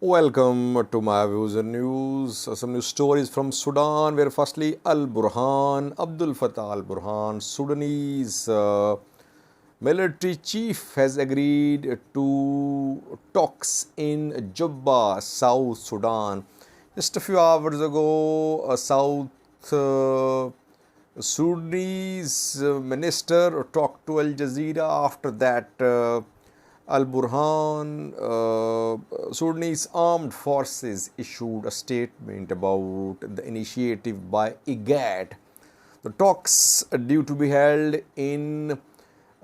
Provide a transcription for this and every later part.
Welcome to my views and news. Some news stories from Sudan, where firstly Burhan, Abdul Fattah Al Burhan, Sudanese military chief, has agreed to talks in Juba, South Sudan. Just a few hours ago, South Sudanese minister talked to Al Jazeera. After that, Al Burhan, Sudanese armed forces issued a statement about the initiative by IGAD. The talks due to be held in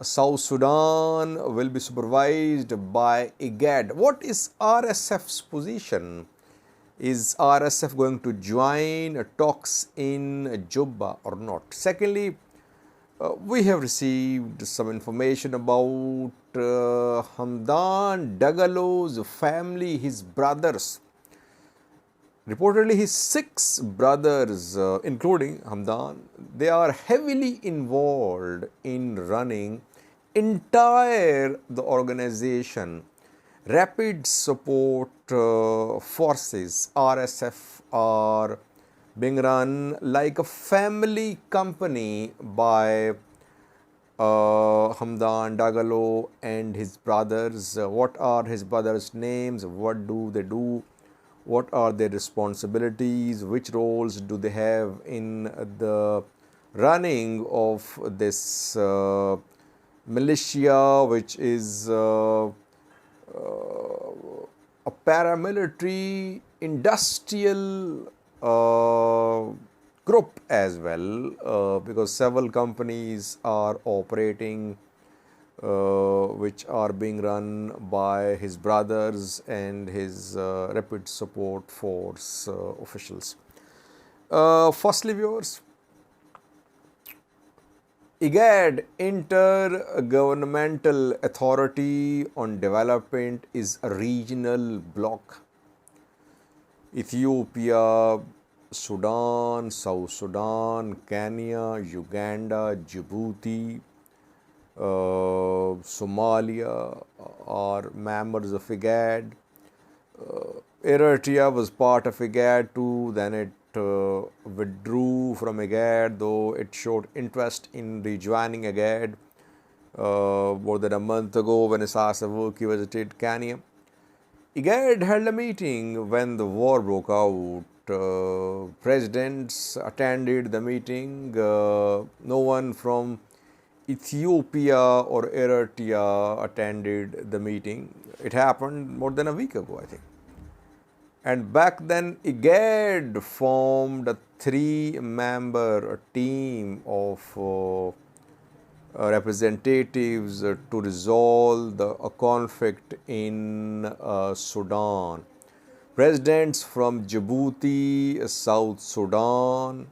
South Sudan will be supervised by IGAD. What is RSF's position? Is RSF going to join talks in Juba or not? Secondly, we have received some information about Hamdan Dagalo's family, his brothers. Reportedly, his 6 brothers, including Hamdan, they are heavily involved in running the organization. Rapid Support Forces, RSF, are being run like a family company by Hamdan Dagalo and his brothers. What are his brothers' names? What do they do? What are their responsibilities? Which roles do they have in the running of this militia, which is a paramilitary industrial group as well, because several companies are operating which are being run by his brothers and his Rapid Support Force officials. Firstly, viewers, IGAD, Intergovernmental Authority on Development, is a regional bloc. Ethiopia, Sudan, South Sudan, Kenya, Uganda, Djibouti, Somalia are members of IGAD. Eritrea was part of IGAD too, then it withdrew from IGAD, though it showed interest in rejoining IGAD more than a month ago when Isaias Afwerki visited Kenya. IGAD held a meeting when the war broke out. Presidents attended the meeting. No one from Ethiopia or Eritrea attended the meeting. It happened more than a week ago, I think. And back then, IGAD formed a 3-member team of representatives to resolve a conflict in Sudan. Presidents from Djibouti, South Sudan,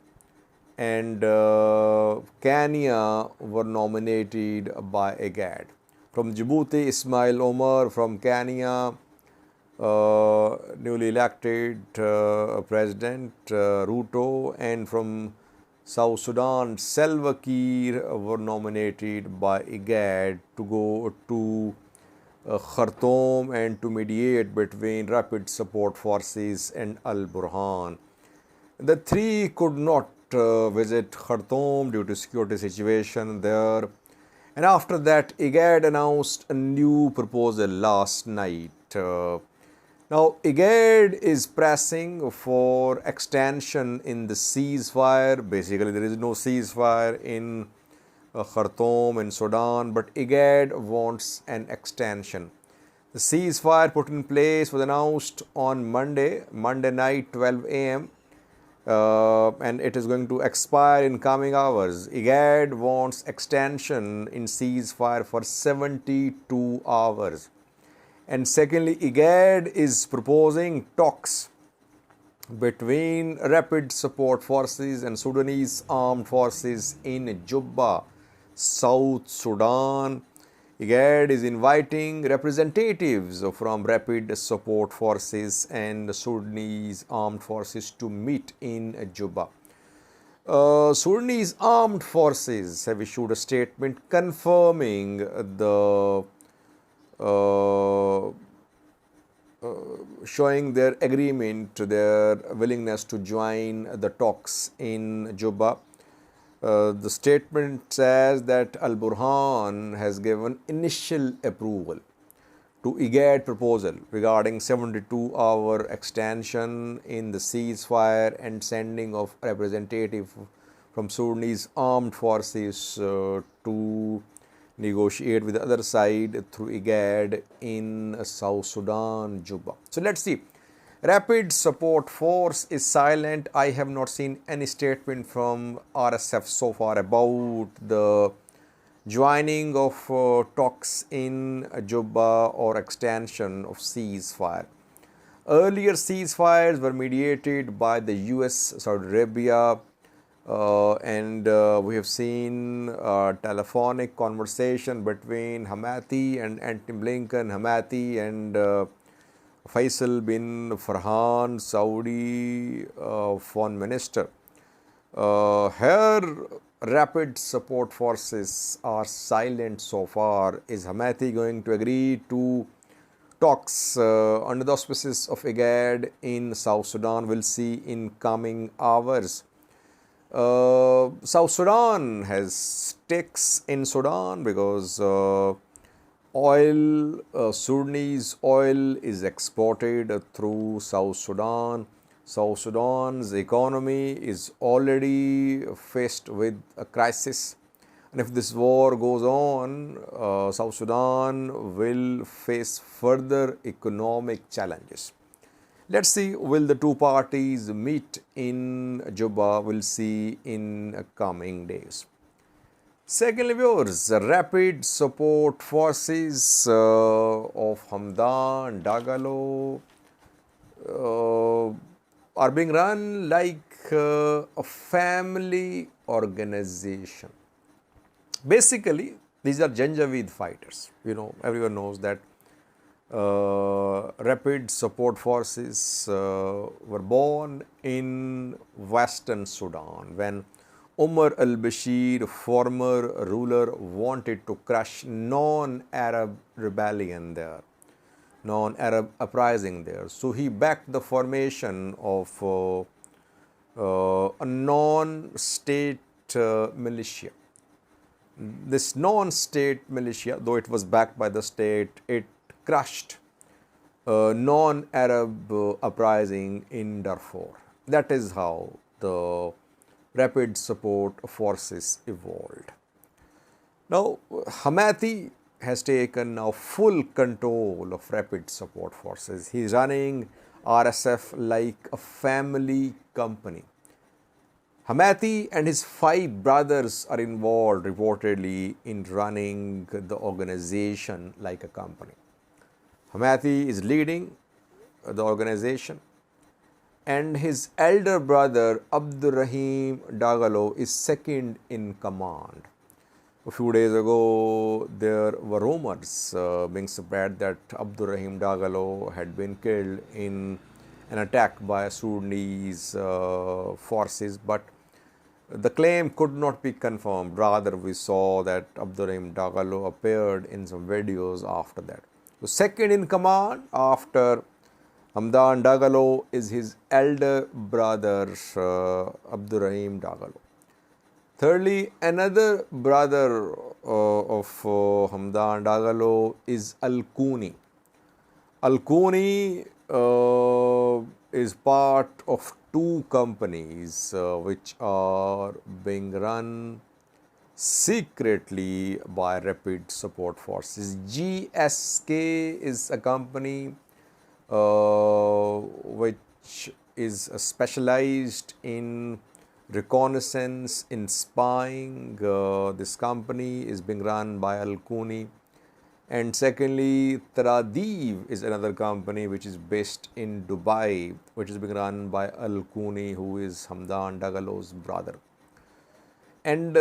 and Kenya were nominated by IGAD. From Djibouti, Ismail Omar; from Kenya, newly elected President Ruto; and from South Sudan, Salva Kiir were nominated by IGAD to go to Khartoum and to mediate between Rapid Support Forces and Al Burhan. The 3 could not visit Khartoum due to security situation there. And after that, IGAD announced a new proposal last night. Now, IGAD is pressing for extension in the ceasefire. Basically, there is no ceasefire in Khartoum in Sudan, but IGAD wants an extension. The ceasefire put in place was announced on Monday night, 12 a.m. And it is going to expire in coming hours. IGAD wants extension in ceasefire for 72 hours. And secondly, IGAD is proposing talks between Rapid Support Forces and Sudanese armed forces in Juba, South Sudan. IGAD is inviting representatives from Rapid Support Forces and Sudanese armed forces to meet in Juba. Sudanese armed forces have issued a statement confirming the showing their agreement, their willingness to join the talks in Juba. The statement says that Burhan has given initial approval to IGAD proposal regarding 72-hour extension in the ceasefire and sending of representative from Sudanese armed forces to negotiate with the other side through IGAD in South Sudan, Juba. So let's see. Rapid Support Force is silent. I have not seen any statement from RSF so far about the joining of talks in Juba or extension of ceasefire. Earlier ceasefires were mediated by the US, Saudi Arabia, and we have seen a telephonic conversation between Hemedti and Antony Blinken, Hemedti and Faisal bin Burhan, Saudi foreign minister. Her rapid support forces are silent so far. Is Hemedti going to agree to talks under the auspices of IGAD in South Sudan? We'll see in coming hours. South Sudan has stakes in Sudan because Sudanese oil is exported through South Sudan. South Sudan's economy is already faced with a crisis, and if this war goes on, South Sudan will face further economic challenges. Let's see, will the two parties meet in Juba? We'll see in coming days. Secondly, viewers, Rapid Support Forces of Hamdan, Dagalo are being run like a family organization. Basically, these are Janjaweed fighters. Everyone knows that Rapid Support Forces were born in Western Sudan when Umar al-Bashir, former ruler, wanted to crush non-Arab rebellion there, non-Arab uprising there. So he backed the formation of a non-state militia. This non-state militia, though it was backed by the state, it crushed non-Arab uprising in Darfur. That is how the Rapid Support Forces evolved. Now, Hemedti has taken now full control of Rapid Support Forces. He is running RSF like a family company. Hemedti and his 5 brothers are involved reportedly in running the organization like a company. Hemedti is leading the organization, and his elder brother Abdurrahim Dagalo is second in command. A few days ago, there were rumors being spread that Abdurrahim Dagalo had been killed in an attack by Sudanese forces, but the claim could not be confirmed. Rather, we saw that Abdurrahim Dagalo appeared in some videos after that. So, second in command after Hamdan Dagalo is his elder brother Abdurrahim Dagalo. Thirdly, another brother of Hamdan Dagalo is Al-Kuni. Al-Kuni is part of 2 companies which are being run secretly by Rapid Support Forces. GSK is a company which is specialized in reconnaissance, in spying. This company is being run by Al-Kuni. And secondly, Taradeev is another company which is based in Dubai, which is being run by Al-Kuni, who is Hamdan Dagalo's brother. And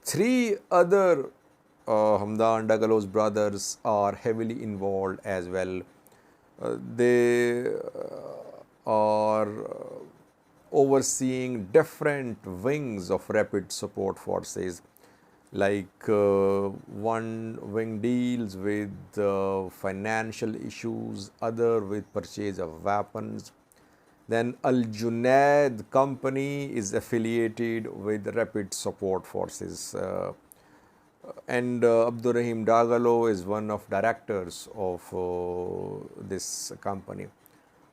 3 other Hamdan Dagalo's brothers are heavily involved as well. They are overseeing different wings of Rapid Support Forces. like one wing deals with financial issues, other with purchase of weapons. Then Al Junaid company is affiliated with Rapid Support Forces, and Abdurrahim Dagalo is one of directors of this company.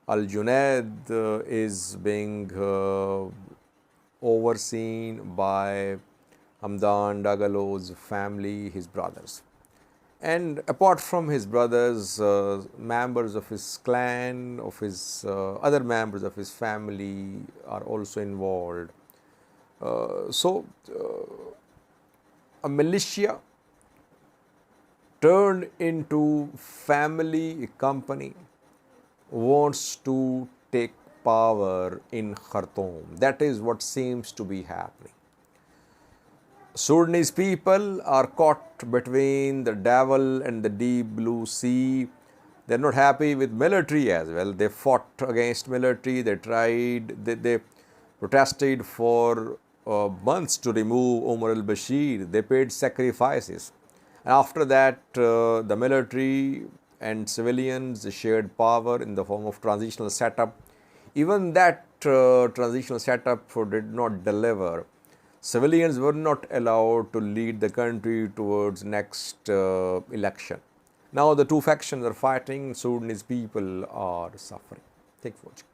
Al Junaid is being overseen by Hamdan Dagalo's family, his brothers. And apart from his brothers, members of his clan, of his other members of his family are also involved. A militia turned into family company wants to take power in Khartoum. That is what seems to be happening. Sudanese people are caught between the devil and the deep blue sea. They're not happy with military as well. They fought against military. They protested for months to remove Omar al-Bashir. They paid sacrifices. And after that, the military and civilians shared power in the form of transitional setup. Even that transitional setup did not deliver. Civilians were not allowed to lead the country towards next election. Now the two factions are fighting. Sudanese people are suffering. Thank you for watching.